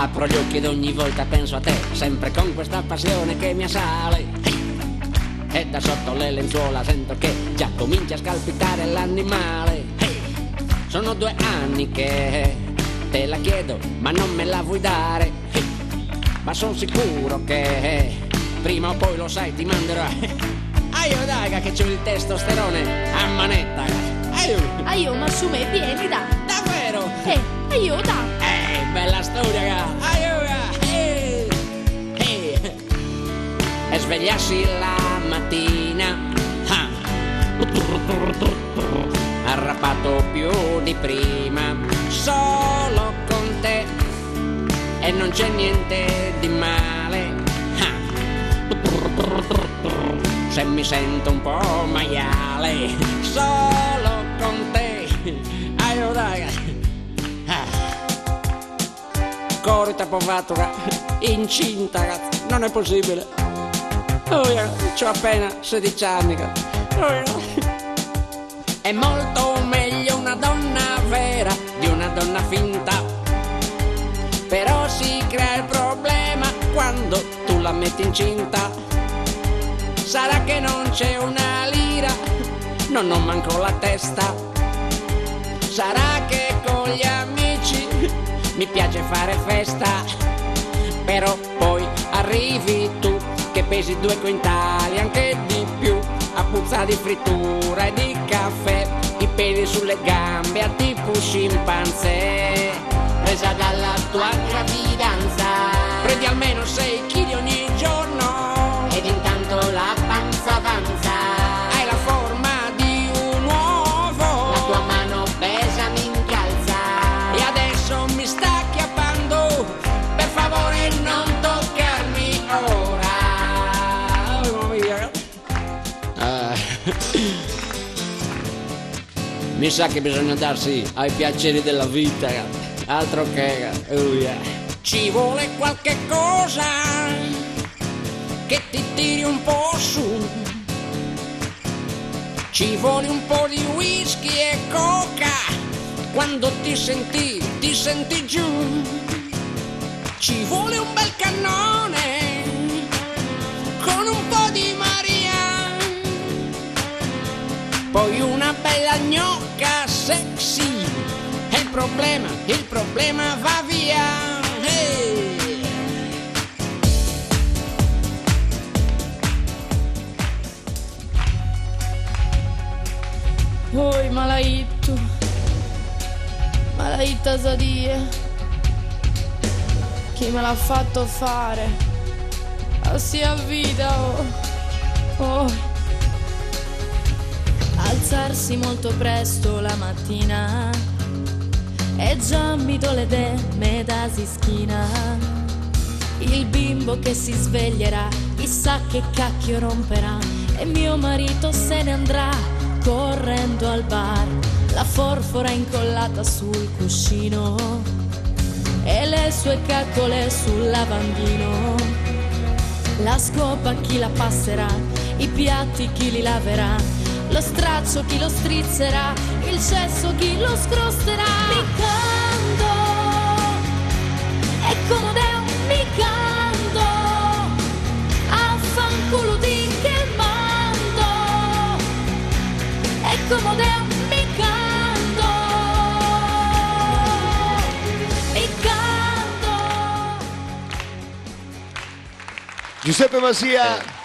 Apro gli occhi ed ogni volta penso a te, sempre con questa passione che mi assale. E da sotto le lenzuola sento che già comincia a scalpitare l'animale. Sono 2 anni che te la chiedo, ma non me la vuoi dare. Ma sono sicuro che prima o poi, lo sai, ti manderò. Aio daga che c'ho il testosterone a manetta. Aio, ma su me vieni da. Davvero? Aio da. Bella storia, e svegliarsi la mattina arrabbiato più di prima, solo con te, e non c'è niente di male. Se mi sento un po' maiale, solo con te. Aiuto, corita povatura, incinta, ragazzi, non è possibile. C'ho appena 16 anni. È molto meglio una donna vera di una donna finta, però si crea il problema quando tu la metti incinta. Sarà che non c'è una lira, non ho manco la testa. Sarà che con gli amici mi piace fare festa, però poi arrivi tu che pesi 2 quintali, anche di più, a puzza di frittura e di caffè, i peli sulle gambe a tipo scimpanzé, presa dalla tua gravidanza. Prendi almeno 6 kg ogni giorno ed intanto la panza avanza. Hai la forma di un uovo, la tua mano pesa mi incalza, e adesso mi sta acchiappando, per favore non toccarmi ora. Mi sa che bisogna darsi ai piaceri della vita, altro che Ci vuole qualche cosa che ti tiri un po' su, ci vuole un po' di whisky e coca quando ti senti giù. Ci vuole un bel cannone con un po' di Maria, poi una bella gnocca sexy, e il problema va via. Oi, malaita sadia, chi me l'ha fatto fare a sia vita, Alzarsi molto presto la mattina e già mi do le demme da si schina. Il bimbo che si sveglierà, chissà che cacchio romperà, e mio marito se ne andrà correndo al bar, la forfora incollata sul cuscino e le sue caccole sul lavandino. La scopa chi la passerà, i piatti chi li laverà, lo straccio chi lo strizzerà, il cesso chi lo scrosterà. Mi canto, è comodeo, mi canto, affanculo di che mando, è comodeo, mi canto, mi canto. Giuseppe Masia.